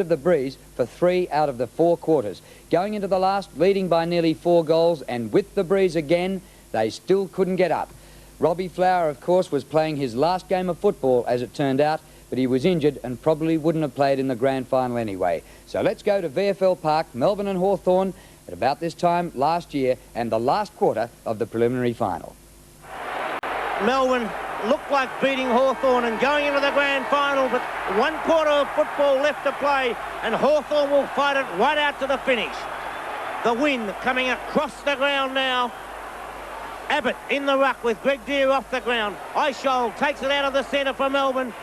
of the breeze for 3 out of the 4 quarters. Going into the last, leading by nearly 4 goals, and with the breeze again, they still couldn't get up. Robbie Flower, of course, was playing his last game of football, as it turned out, but he was injured and probably wouldn't have played in the grand final anyway. So let's go to VFL Park, Melbourne and Hawthorn, at about this time last year, and the last quarter of the preliminary final. Melbourne looked like beating Hawthorn and going into the grand final, but 1 quarter of football left to play, and Hawthorn will fight it right out to the finish. The wind coming across the ground now. Abbott in the ruck with Greg Deere off the ground. Eishold takes it out of the centre for Melbourne.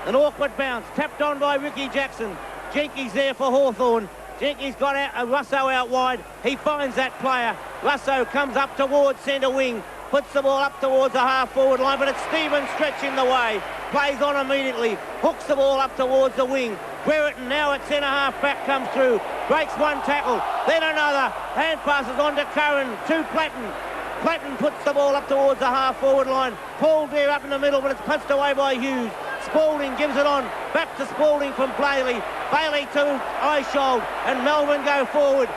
An awkward bounce, tapped on by Ricky Jackson. Jenkins there for Hawthorn. Jenkins got out, Russo out wide. He finds that player. Russo comes up towards centre wing. Puts the ball up towards the half-forward line, but it's Stephen Stretch in the way. Plays on immediately. Hooks the ball up towards the wing. Brereton now at centre-half back comes through. Breaks 1 tackle. Then another. Hand passes on to Curran. To Platten. Platten puts the ball up towards the half-forward line. Paul Deere up in the middle, but it's punched away by Hughes. Spalding gives it on. Back to Spalding from Bailey. Bailey to Eishold, and Melbourne go forward.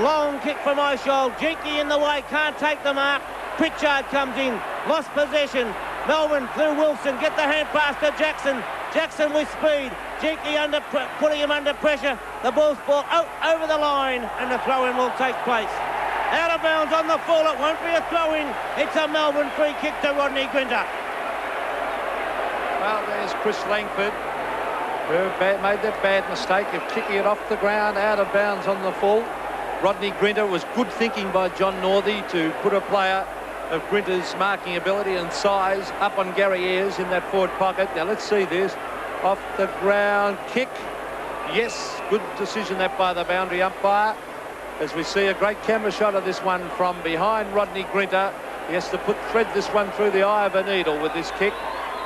Long kick from Eishold. Jenke in the way, can't take the mark. Pritchard comes in, lost possession. Melbourne through Wilson, get the hand pass to Jackson. Jackson with speed. Jenke putting him under pressure. The ball's ball out over the line, and the throw-in will take place. Out of bounds on the full, it won't be a throw-in. It's a Melbourne free kick to Rodney Grinter. Well, there's Chris Langford, who made that bad mistake of kicking it off the ground, out of bounds on the full. Rodney Grinter, was good thinking by John Northey to put a player of Grinter's marking ability and size up on Gary Ayres in that forward pocket. Now let's see this. Off the ground kick. Yes, good decision that by the boundary umpire. As we see a great camera shot of this one from behind Rodney Grinter. He has to thread this one through the eye of a needle with this kick.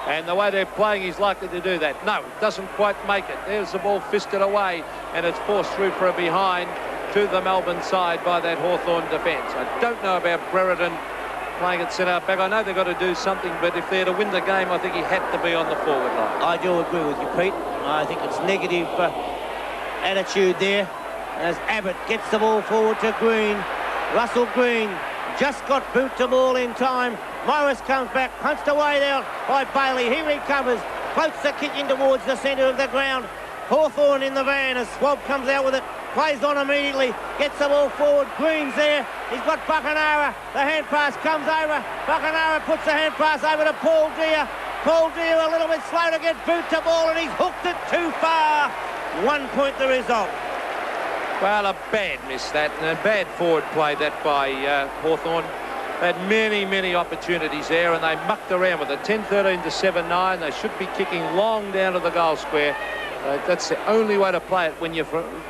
And the way they're playing, he's likely to do that. No, doesn't quite make it. There's the ball fisted away, and it's forced through for a behind to the Melbourne side by that Hawthorn defence. I don't know about Brereton playing at centre back. I know they've got to do something, but if they're to win the game, I think he had to be on the forward line. I do agree with you, Pete. I think it's negative attitude there as Abbott gets the ball forward to Green. Russell Green just got boot to ball in time. Morris comes back, punched away there by Bailey. He recovers, floats the kick in towards the centre of the ground. Hawthorn in the van as Swab comes out with it. Plays on immediately, gets the ball forward. Green's there. He's got Buckenara. The hand pass comes over. Buckenara puts the hand pass over to Paul Deere. Paul Deere a little bit slow to get boot to ball, and he's hooked it too far. 1 point the result. Well, a bad miss that, and a bad forward play that by Hawthorn. They had many opportunities there, and they mucked around with it. 10-13 to 7-9. They should be kicking long down to the goal square. That's the only way to play it when you're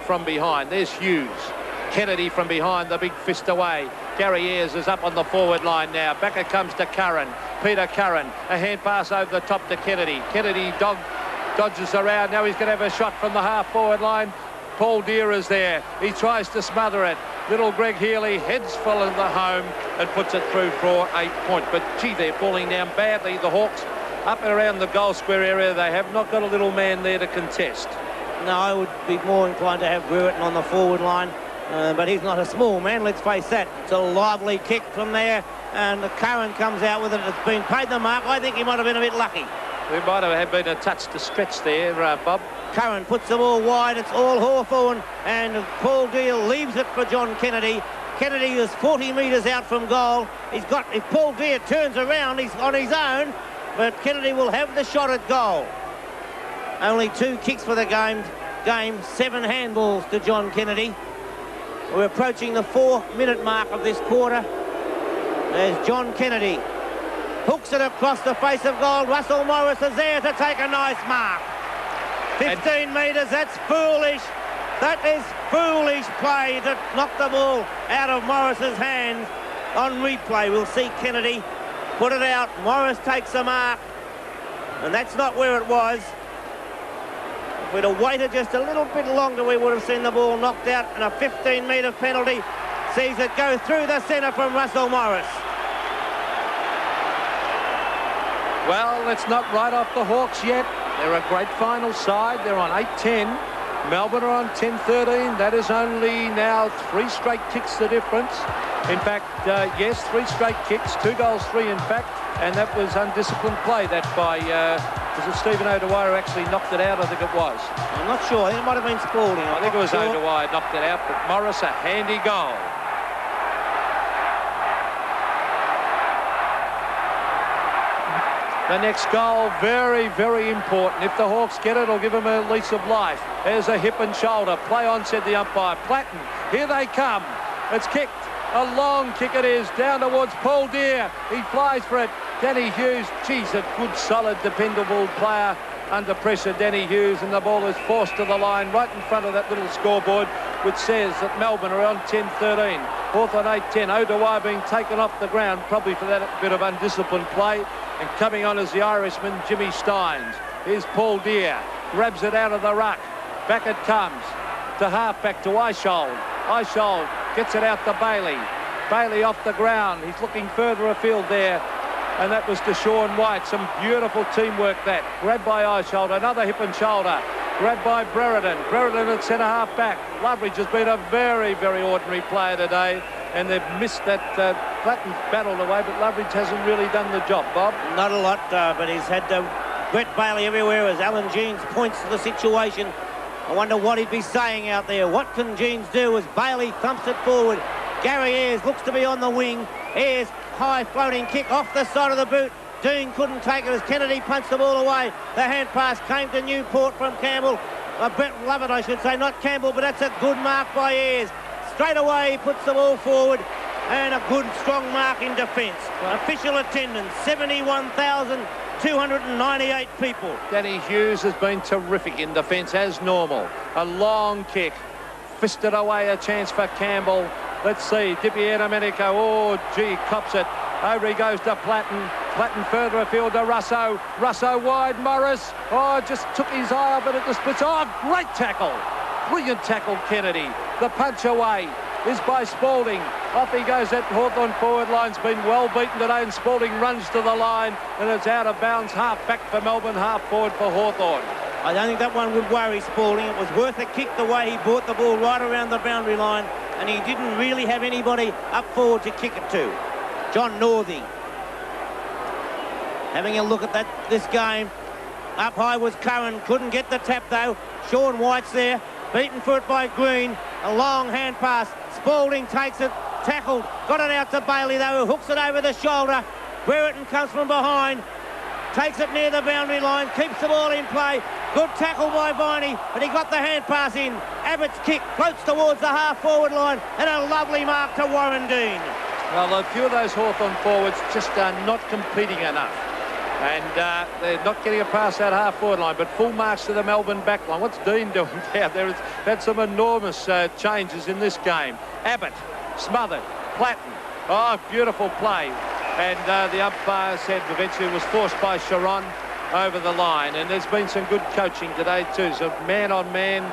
from behind. There's Hughes. Kennedy from behind, the big fist away. Gary Ayres is up on the forward line now. Back it comes to Curran. Peter Curran. A hand pass over the top to Kennedy. Kennedy dodges around. Now he's going to have a shot from the half-forward line. Paul Deere is there. He tries to smother it. Little Greg Healy heads full in the home and puts it through for 8 points. But, gee, they're falling down badly, the Hawks. Up and around the goal square area, they have not got a little man there to contest. No, I would be more inclined to have Brereton on the forward line, but he's not a small man, let's face that. It's a lively kick from there, and the Curran comes out with it. It's been paid the mark. I think he might have been a bit lucky. There might have been a touch to stretch there, Bob. Curran puts the ball wide. It's all Hawthorn, and Paul Deere leaves it for John Kennedy. Kennedy is 40 metres out from goal. If Paul Deere turns around, he's on his own, but Kennedy will have the shot at goal. Only 2 kicks for the game. 7 handballs to John Kennedy. We're approaching the 4-minute mark of this quarter. There's John Kennedy. Hooks it across the face of goal. Russell Morris is there to take a nice mark. 15 metres, that's foolish. That is foolish play to knock the ball out of Morris's hands. On replay, we'll see Kennedy put it out. Morris takes the mark, and that's not where it was. If we'd have waited just a little bit longer, we would have seen the ball knocked out, and a 15-metre penalty sees it go through the centre from Russell Morris. Well, let's not write off the Hawks yet. They're a great final side. They're on 8-10. Melbourne are on 10-13. That is only now 3 straight kicks the difference. In fact, yes, 3 straight kicks, 2 goals, 3 in fact, and that was undisciplined play. That by, was it Stephen O'Dwyer who actually knocked it out? I think it was. I'm not sure. It might have been Spalding. I think it was O'Dwyer knocked it out, but Morris, a handy goal. The next goal, very, very important. If the Hawks get it, it'll give them a lease of life. There's a hip and shoulder. Play on, said the umpire. Platten, here they come. It's kicked. A long kick it is, down towards Paul Deere. He flies for it. Danny Hughes, geez, a good, solid, dependable player. Under pressure, Danny Hughes, and the ball is forced to the line right in front of that little scoreboard, which says that Melbourne are on 10-13. Hawthorn 8-10. O'Dwyer being taken off the ground, probably for that bit of undisciplined play. And coming on as the Irishman, Jimmy Steins. Here's Paul Deere. Grabs it out of the ruck. Back it comes to halfback to Eishold. Eishold gets it out to Bailey. Bailey off the ground. He's looking further afield there. And that was to Sean White. Some beautiful teamwork that. Grabbed by Eishold. Another hip and shoulder. Grabbed by Brereton. Brereton at centre half back. Loveridge has been a very, very ordinary player today. And they've missed that. Platten's battled away, but Loveridge hasn't really done the job, Bob. Not a lot, but he's had Brett Bailey everywhere as Alan Jeans points to the situation. I wonder what he'd be saying out there. What can Jeans do as Bailey thumps it forward? Gary Ayres looks to be on the wing. Ayres, high floating kick off the side of the boot. Dean couldn't take it as Kennedy punched the ball away. The hand pass came to Newport from Campbell. Brett Lovett, I should say, not Campbell, but that's a good mark by Ayres. Straight away, he puts the ball forward, and a good, strong mark in defence. Official attendance, 71,298 people. Danny Hughes has been terrific in defence, as normal. A long kick. Fisted away a chance for Campbell. Let's see, Dipier Domenico. Oh, gee, cops it. Over he goes to Platten. Platten further afield to Russo. Russo wide, Morris. Oh, just took his eye up and it just splits. Oh, great tackle. Brilliant tackle, Kennedy. The punch away is by Spalding. Off he goes. That Hawthorn forward line's been well beaten today, and Spalding runs to the line, and it's out of bounds. Half back for Melbourne, half forward for Hawthorn. I don't think that one would worry Spalding. It was worth a kick the way he brought the ball right around the boundary line, and he didn't really have anybody up forward to kick it to. John Northey having a look at this game. Up high was Curran. Couldn't get the tap though. Sean White's there. Beaten for it by Green. A long hand pass. Spalding takes it. Tackled. Got it out to Bailey though, who hooks it over the shoulder. Brereton comes from behind. Takes it near the boundary line. Keeps the ball in play. Good tackle by Viney, but he got the hand pass in. Abbott's kick floats towards the half-forward line, and a lovely mark to Warren Dean. Well, a few of those Hawthorn forwards just are not competing enough. And they're not getting a pass that half-forward line, but full marks to the Melbourne back line. What's Dean doing down there? It's had some enormous changes in this game. Abbott, smothered, Platten. Oh, beautiful play. And the umpire said eventually it was forced by Sharon over the line. And there's been some good coaching today too. So man-on-man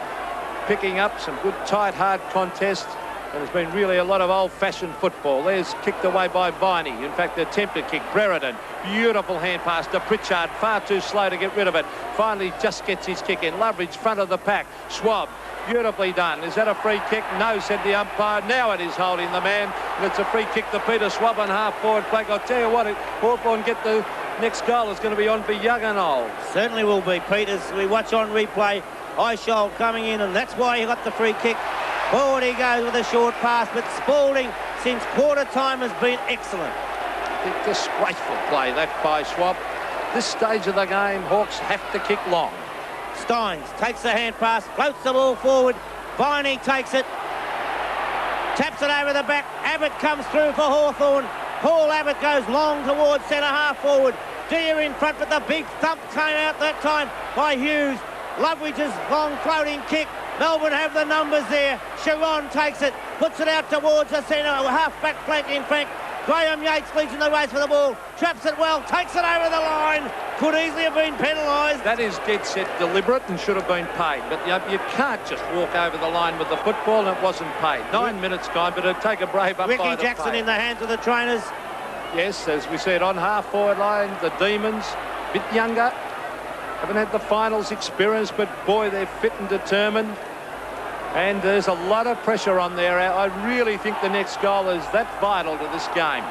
picking up some good, tight, hard contests. And there's been really a lot of old-fashioned football. There's kicked away by Viney. In fact, the attempted kick. Brereton, beautiful hand pass to Pritchard. Far too slow to get rid of it. Finally just gets his kick in. Loveridge, front of the pack. Schwab, beautifully done. Is that a free kick? No, said the umpire. Now it is holding the man. And it's a free kick to Peter Schwab on half-forward flank. I'll tell you what, Hawthorn get the next goal is going to be on for Younganold. Certainly will be, Peters. We watch on replay. Eishold coming in, and that's why he got the free kick. Forward he goes with a short pass, but Spalding, since quarter time, has been excellent. Disgraceful play, that by Schwab. This stage of the game, Hawks have to kick long. Steins takes the hand pass, floats the ball forward. Viney takes it, taps it over the back. Abbott comes through for Hawthorn. Paul Abbott goes long towards centre half forward. Deere in front, but the big thump came out that time by Hughes. Loveridge's long floating kick. Melbourne have the numbers there. Sharon takes it, puts it out towards the centre, half-back flank in fact. Graham Yates leads in the race for the ball, traps it well, takes it over the line. Could easily have been penalised. That is dead set deliberate and should have been paid. But you can't just walk over the line with the football, and it wasn't paid. 9 minutes gone, but it'd take a brave umpire to Ricky Jackson in the hands of the trainers. Yes, as we said, on half-forward line, the Demons, bit younger. Haven't had the finals experience, but boy, they're fit and determined. And there's a lot of pressure on there. I really think the next goal is that vital to this game.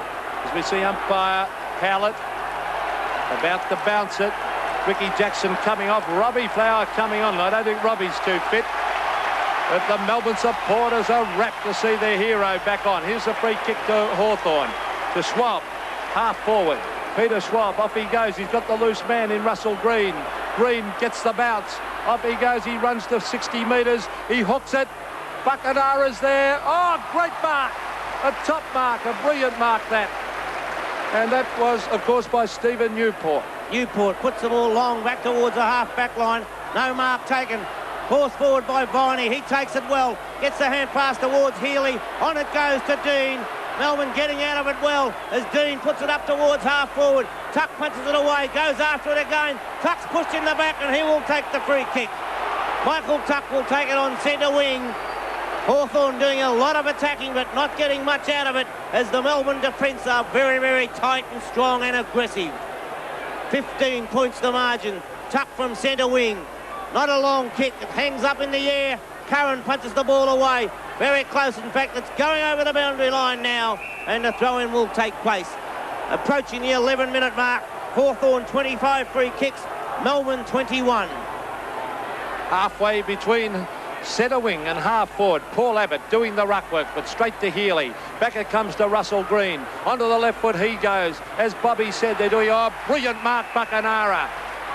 As we see umpire Howlett about to bounce it. Ricky Jackson coming off. Robbie Flower coming on. I don't think Robbie's too fit. But the Melbourne supporters are rapt to see their hero back on. Here's a free kick to Hawthorn. To Schwab, half forward. Peter Schwab, off he goes. He's got the loose man in Russell Green. Green gets the bounce. Off he goes. He runs to 60 metres. He hooks it. Buckenara's there. Oh, great mark. A top mark. A brilliant mark, that. And that was, of course, by Stephen Newport. Newport puts the ball long back towards the half-back line. No mark taken. Forced forward by Viney. He takes it well. Gets the hand pass towards Healy. On it goes to Dean. Melbourne getting out of it well as Dean puts it up towards half-forward. Tuck punches it away. Goes after it again. Tuck's pushed in the back and he will take the free kick. Michael Tuck will take it on centre wing. Hawthorn doing a lot of attacking but not getting much out of it as the Melbourne defence are very, very tight and strong and aggressive. 15 points the margin. Tuck from centre wing. Not a long kick. It hangs up in the air. Curran punches the ball away. Very close. In fact, it's going over the boundary line now and the throw-in will take place. Approaching the 11-minute mark. Hawthorn 25 free kicks. Melbourne 21. Halfway between centre wing and half forward. Paul Abbott doing the ruck work, but straight to Healy. Back it comes to Russell Green. Onto the left foot he goes. As Bobby said, they're doing a brilliant mark, Buckenara.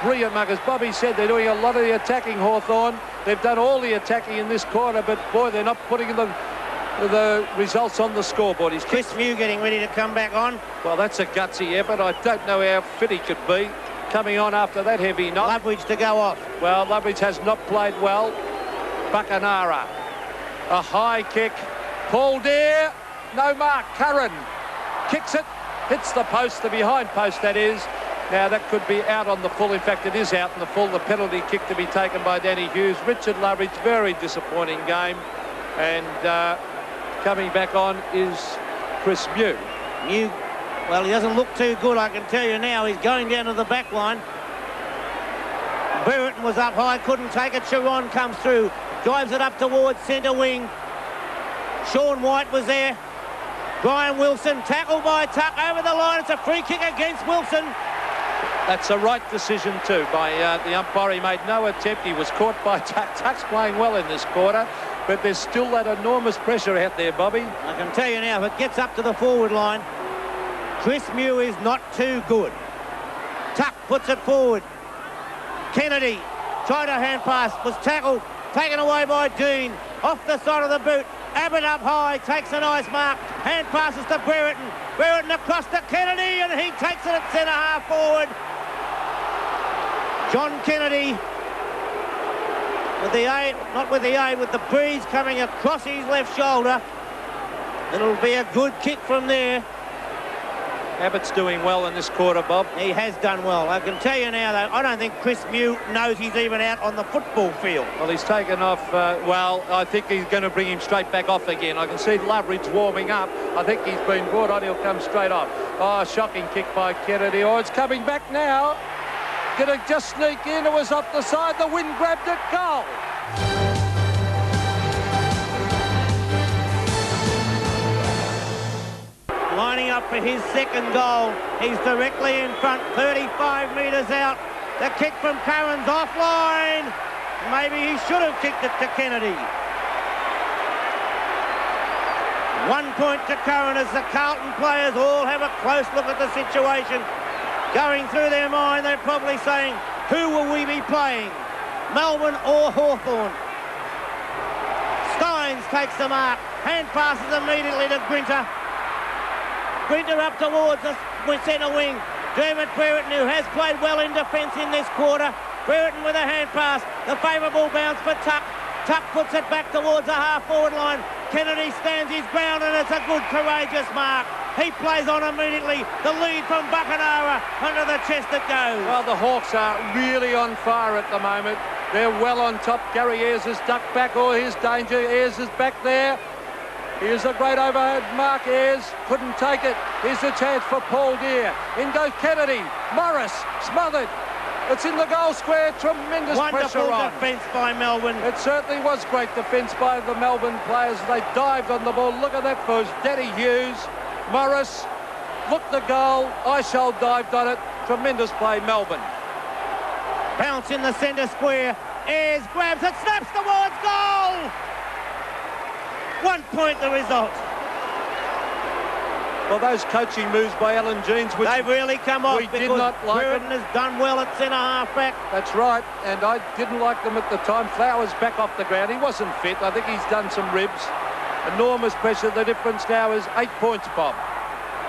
Brilliant mark. As Bobby said, they're doing a lot of the attacking, Hawthorn. They've done all the attacking in this quarter, but boy, they're not putting the results on the scoreboard. He's Chris Mew getting ready to come back on. Well, that's a gutsy effort. I don't know how fit he could be coming on after that heavy knock. Loveridge to go off. Well, Loveridge has not played well. Buckenara, a high kick. Paul Dare, no mark. Curran kicks it, hits the post, the behind post that is. Now that could be out on the full. In fact, it is out in the full. The penalty kick to be taken by Danny Hughes. Richard Loveridge, very disappointing game. And coming back on is Chris Mew. Mew, well, he doesn't look too good, I can tell you now. He's going down to the back line. Brereton was up high, couldn't take it. Sharon comes through, drives it up towards centre wing. Sean White was there. Brian Wilson, tackled by Tuck over the line. It's a free kick against Wilson. That's a right decision too by the umpire. He made no attempt. He was caught by Tuck. Tuck's playing well in this quarter, but there's still that enormous pressure out there, Bobby. I can tell you now, if it gets up to the forward line, Chris Mew is not too good. Tuck puts it forward. Kennedy tried a hand pass, was tackled, taken away by Dean. Off the side of the boot. Abbott up high, takes a nice mark. Hand passes to Brereton. Brereton across to Kennedy, and he takes it at centre half forward. John Kennedy with the aid, not with the aid, with the breeze coming across his left shoulder. It'll be a good kick from there. Abbott's doing well in this quarter, Bob. He has done well. I can tell you now, though, I don't think Chris Mew knows he's even out on the football field. Well, he's taken off. Well, I think he's going to bring him straight back off again. I can see Loveridge warming up. I think he's been brought on. He'll come straight off. Oh, shocking kick by Kennedy. Oh, it's coming back now. Going to just sneak in. It was off the side. The wind grabbed it. Goal. Lining up for his second goal. He's directly in front, 35 metres out. The kick from Curran's offline. Maybe he should have kicked it to Kennedy. 1 point to Curran as the Carlton players all have a close look at the situation. Going through their mind, they're probably saying, who will we be playing? Melbourne or Hawthorn? Steins takes the mark. Hand passes immediately to Grinter. Grinter up towards the centre wing. Dermot Brereton, who has played well in defence in this quarter. Brereton with a hand pass. The favourable bounce for Tuck. Tuck puts it back towards the half-forward line. Kennedy stands his ground, and it's a good, courageous mark. He plays on immediately. The lead from Buckenara. Under the chest it goes. Well, the Hawks are really on fire at the moment. They're well on top. Gary Ayres has ducked back. Oh, here's danger. Ayres is back there. Here's a great overhead mark. Ayres couldn't take it. Here's a chance for Paul Deere. In goes Kennedy. Morris smothered. It's in the goal square. Tremendous pressure on. Wonderful defence by Melbourne. It certainly was great defence by the Melbourne players. They dived on the ball. Look at that for Danny Hughes. Morris, look the goal. Ishall dived on it. Tremendous play, Melbourne. Bounce in the centre square. Ayres grabs it, snaps towards goal. 1 point the result. Well, those coaching moves by Alan Jeans, which they've really come off. We did not like them. Brereton has done well at centre half back. That's right, and I didn't like them at the time. Flowers back off the ground. He wasn't fit. I think he's done some ribs. Enormous pressure. The difference now is 8 points, Bob.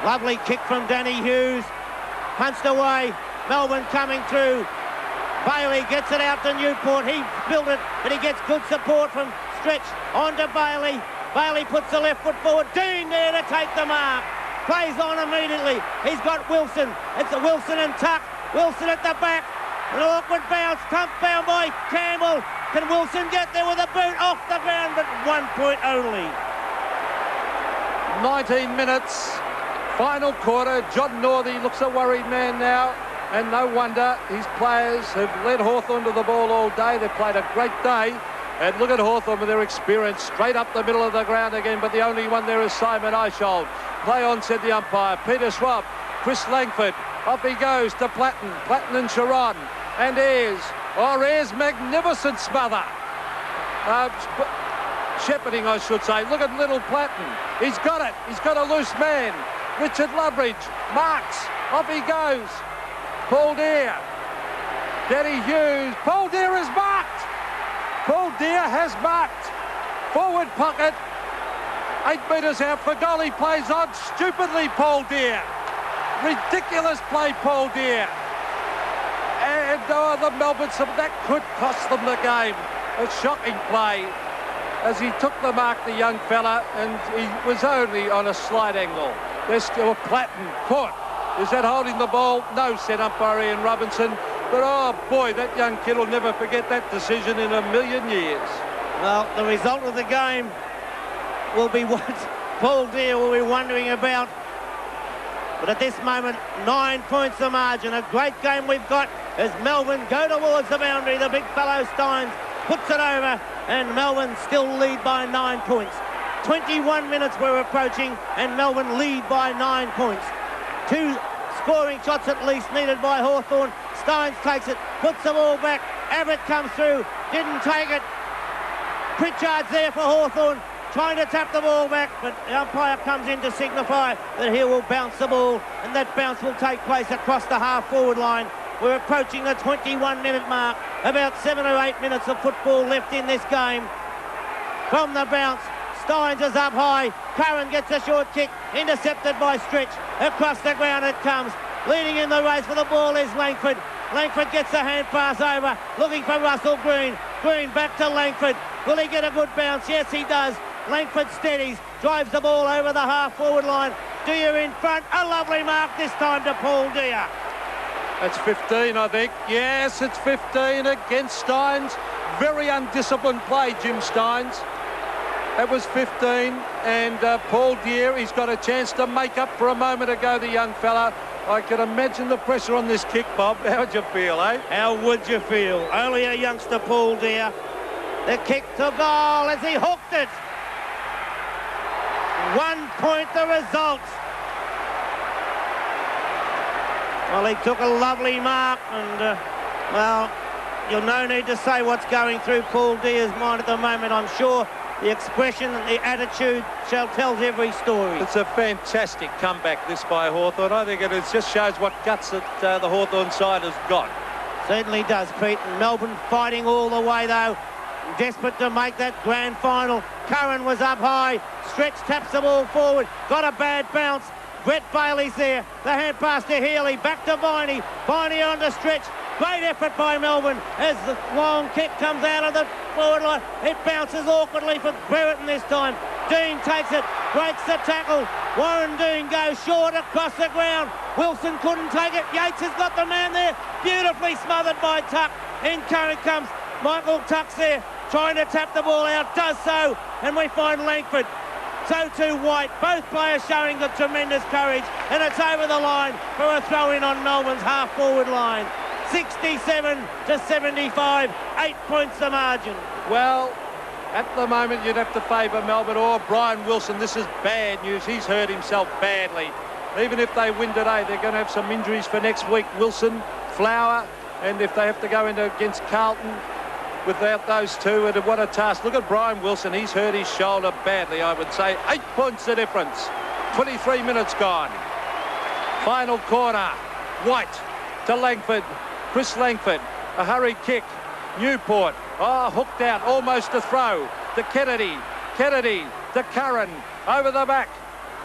Lovely kick from Danny Hughes. Punched away. Melbourne coming through. Bailey gets it out to Newport. He built it, but he gets good support from Stretch onto Bailey. Bailey puts the left foot forward. Dean there to take the mark. Plays on immediately. He's got Wilson. It's a Wilson and Tuck. Wilson at the back. An awkward bounce. Bound by Campbell. Can Wilson get there with a boot off the ground? But 1 point only. 19 minutes. Final quarter. John Northey looks a worried man now. And no wonder his players have led Hawthorn to the ball all day. They've played a great day. And look at Hawthorn with their experience. Straight up the middle of the ground again. But the only one there is Simon Ishall. Play on, said the umpire. Peter Schwab, Chris Langford. Off he goes to Platten. Platten and Sharon. And Ayres. Oh, Ayres, magnificent smother. Shepherding, I should say. Look at little Platten. He's got it. He's got a loose man. Richard Loveridge marks. Off he goes. Paul Deere. Danny Hughes. Paul Deere is marked. Paul Deere has marked. Forward pocket. 8 metres out for goal. He plays on stupidly, Paul Deere. Ridiculous play, Paul Deere. And the Melbourne, that could cost them the game. A shocking play as he took the mark, the young fella, and he was only on a slight angle. There's still Platten caught. Is that holding the ball? No, said umpire Ian Robinson. But, oh, boy, that young kid will never forget that decision in a million years. Well, the result of the game will be what Paul Deere will be wondering about. But at this moment, 9 points the margin. A great game we've got as Melbourne go towards the boundary. The big fellow Steins puts it over, and Melbourne still lead by 9 points. 21 minutes we're approaching, and Melbourne lead by 9 points. 2 scoring shots at least needed by Hawthorn. Steins takes it, puts the ball back. Abbott comes through, didn't take it. Pritchard's there for Hawthorn, trying to tap the ball back, but the umpire comes in to signify that he will bounce the ball, and that bounce will take place across the half-forward line. We're approaching the 21-minute mark. About 7 or 8 minutes of football left in this game. From the bounce, Steins is up high. Curran gets a short kick, intercepted by Stretch. Across the ground it comes. Leading in the race for the ball is Langford. Langford gets a hand pass over, looking for Russell Green. Green back to Langford. Will he get a good bounce? Yes, he does. Langford steadies, drives the ball over the half-forward line. Deere in front. A lovely mark this time to Paul Deere. That's 15, I think. Yes, it's 15 against Steins. Very undisciplined play, Jim Steins. That was 15, and Paul Deere, he's got a chance to make up for a moment ago, the young fella. I can imagine the pressure on this kick, Bob. How would you feel, eh? How would you feel? Only a youngster, Paul Deere. The kick to goal as he hooked it. 1 point the result. Well, he took a lovely mark, and, well, you'll no need to say what's going through Paul Deere's mind at the moment. I'm sure the expression and the attitude tells every story. It's a fantastic comeback, this by Hawthorn. I think it just shows what guts that the Hawthorn side has got. Certainly does, Pete. And Melbourne fighting all the way, though. Desperate to make that grand final. Curran was up high. Stretch taps the ball forward. Got a bad bounce. Brett Bailey's there. The hand pass to Healy. Back to Viney. Viney on the Stretch. Great effort by Melbourne as the long kick comes out of the forward line. It bounces awkwardly for Brereton this time. Dean takes it, breaks the tackle. Warren Dean goes short across the ground. Wilson couldn't take it. Yates has got the man there. Beautifully smothered by Tuck. In current comes Michael Tuck's there, trying to tap the ball out. Does so, and we find Langford. So too White. Both players showing the tremendous courage, and it's over the line for a throw-in on Melbourne's half-forward line. 67-75, 8 points the margin. Well, at the moment, you'd have to favour Melbourne or Brian Wilson. This is bad news. He's hurt himself badly. Even if they win today, they're going to have some injuries for next week. Wilson, Flower, and if they have to go into against Carlton without those two, what a task. Look at Brian Wilson. He's hurt his shoulder badly, I would say. 8 points the difference. 23 minutes gone. Final corner. White to Langford. Chris Langford. A hurried kick. Newport. Oh, hooked out. Almost a throw. To Kennedy. Kennedy to Curran. Over the back.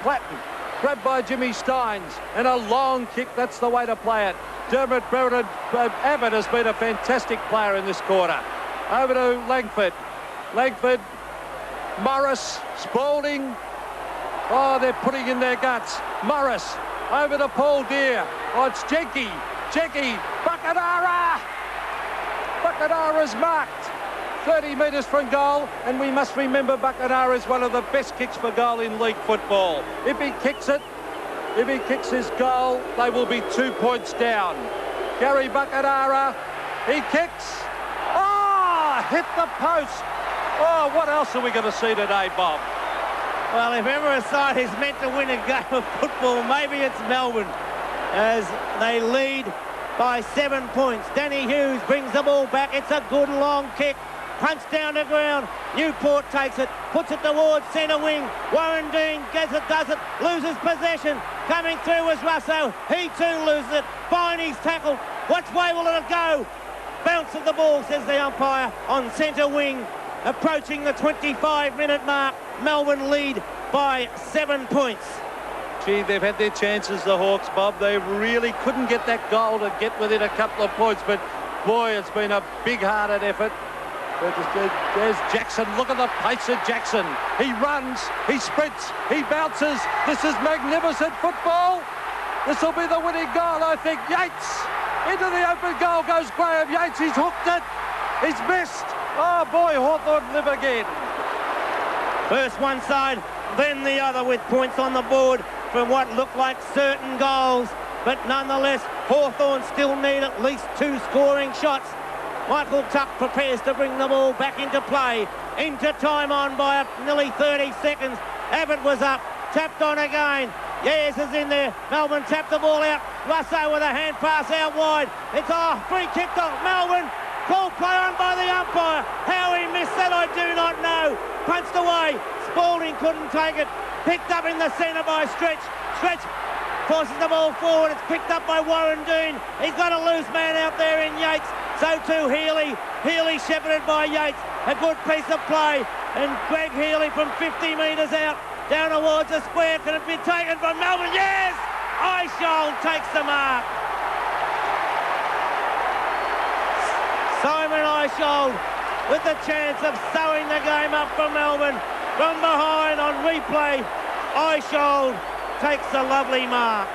Platten. Grabbed by Jimmy Steins. And a long kick. That's the way to play it. Dermot Abbott has been a fantastic player in this quarter. Over to Langford. Langford. Morris. Spalding. Oh, they're putting in their guts. Morris. Over to Paul Deere. Oh, it's Jenke. Jenke. Buckenara. Buckenara's marked 30 metres from goal, and we must remember Buckenara is one of the best kicks for goal in league football. If he kicks it, if he kicks his goal, they will be 2 points down. Gary Buckenara, he kicks. Oh, hit the post. Oh, what else are we going to see today, Bob? Well, if ever a side is meant to win a game of football, maybe it's Melbourne, as they lead by 7 points. Danny Hughes brings the ball back. It's a good long kick. Punch down the ground. Newport takes it, puts it towards centre wing. Warren Dean gets it, does it, loses possession. Coming through was Russo. He too loses it. Viney's tackled. Which way will it go? Bounce of the ball, says the umpire, on centre wing. Approaching the 25-minute mark. Melbourne lead by 7 points. Gee, they've had their chances, the Hawks, Bob. They really couldn't get that goal to get within a couple of points, but boy, it's been a big-hearted effort. There's Jackson. Look at the pace of Jackson. He runs, he sprints, he bounces. This is magnificent football. This will be the winning goal, I think. Yates into the open goal goes Graham Yates. He's hooked it. He's missed. Oh boy, Hawthorn live again. First one side, then the other with points on the board from what looked like certain goals. But nonetheless, Hawthorn still need at least 2 scoring shots. Michael Tuck prepares to bring the ball back into play. Into time on by nearly 30 seconds. Abbott was up, tapped on again. Yes is in there. Melbourne tapped the ball out. Russo with a hand pass out wide. It's a free kick to Melbourne. Called play on by the umpire. How he missed that, I do not know. Punched away. Spalding couldn't take it. Picked up in the centre by Stretch. Stretch forces the ball forward. It's picked up by Warren Dean. He's got a loose man out there in Yates. So too Healy. Healy shepherded by Yates. A good piece of play. And Greg Healy from 50 metres out. Down towards the square. Can it be taken from Melbourne? Yes! Eichhold takes the mark. Simon Eichhold with the chance of sewing the game up for Melbourne. From behind on replay, Eichhold takes a lovely mark.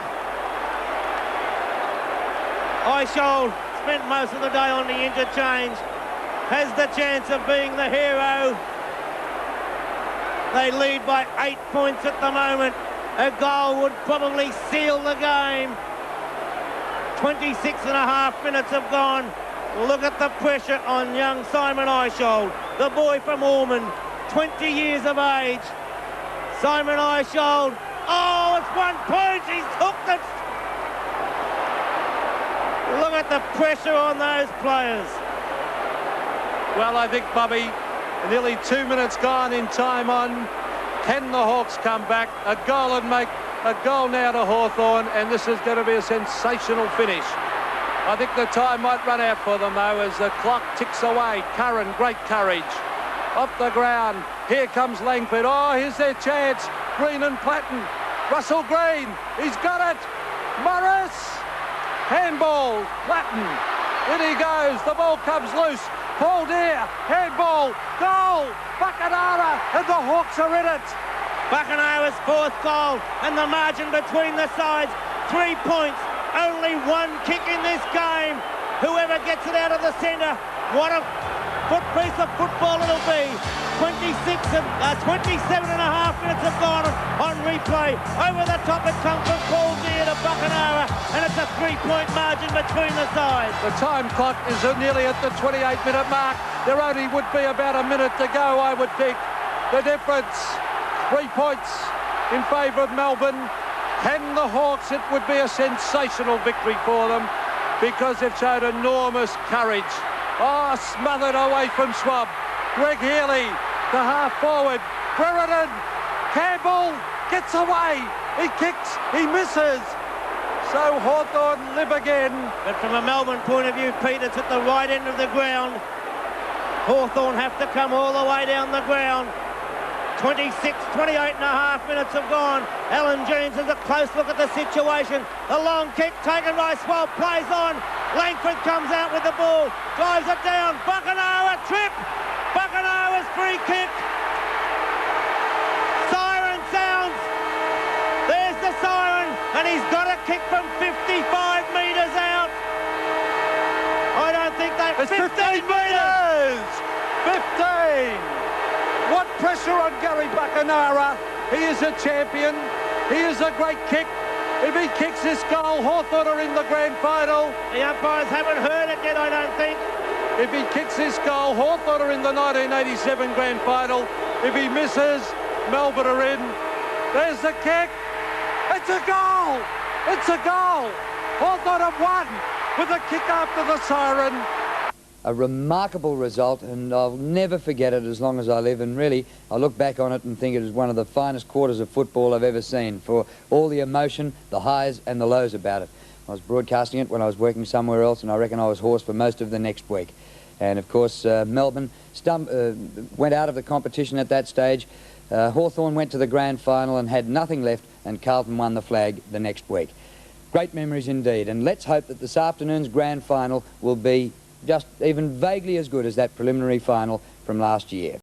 Eichhold spent most of the day on the interchange. Has the chance of being the hero. They lead by 8 points at the moment. A goal would probably seal the game. 26 and a half minutes have gone. Look at the pressure on young Simon Eichhold, the boy from Ormond, 20 years of age. Simon Eichhold, oh, it's 1 point, he's hooked it. Look at the pressure on those players. Well, I think, Bobby, nearly 2 minutes gone in time on. Can the Hawks come back? A goal and make a goal now to Hawthorn, and this is going to be a sensational finish. I think the time might run out for them, though, as the clock ticks away. Curran, great courage. Off the ground. Here comes Langford. Oh, here's their chance. Green and Platten. Russell Green. He's got it. Morris. Handball. Platten. In he goes. The ball comes loose. Paul Deere. Handball. Goal. Buckenara. And the Hawks are in it. Buckenara's 4th goal. And the margin between the sides. 3 points. Only 1 kick in this game. Whoever gets it out of the centre, what a piece of football it'll be. 26 27 and a half minutes have gone on replay. Over the top it comes from Paul Deere to Buckenara, and it's a 3-point margin between the sides. The time clock is nearly at the 28-minute mark. There only would be about a minute to go, I would think. The difference, 3 points in favour of Melbourne. Can the Hawks? It would be a sensational victory for them because they've showed enormous courage. Oh, smothered away from Schwab. Greg Healy, the half forward. Brereton, Campbell gets away. He kicks, he misses. So Hawthorn live again. But from a Melbourne point of view, Pete, it's at the right end of the ground. Hawthorn have to come all the way down the ground. 28 and a half minutes have gone. Alan James has a close look at the situation. The long kick taken by Swab, plays on. Langford comes out with the ball, drives it down. Buckenara trip. Buckenara's free kick. Siren sounds. There's the siren, and he's got a kick from 55 metres out. I don't think they... It's 15 metres! 15! What pressure on Gary Buckenara. He is a champion. He is a great kick. If he kicks this goal, Hawthorn are in the grand final. The umpires haven't heard it yet, I don't think. If he kicks this goal, Hawthorn are in the 1987 grand final. If he misses, Melbourne are in. There's the kick. It's a goal. It's a goal. Hawthorn have won with a kick after the siren. A remarkable result, and I'll never forget it as long as I live, and really I look back on it and think it was one of the finest quarters of football I've ever seen, for all the emotion, the highs and the lows about it. I was broadcasting it when I was working somewhere else, and I reckon I was hoarse for most of the next week. And of course Melbourne went out of the competition at that stage. Hawthorn went to the grand final and had nothing left, and Carlton won the flag the next week. Great memories indeed, and let's hope that this afternoon's grand final will be just even vaguely as good as that preliminary final from last year.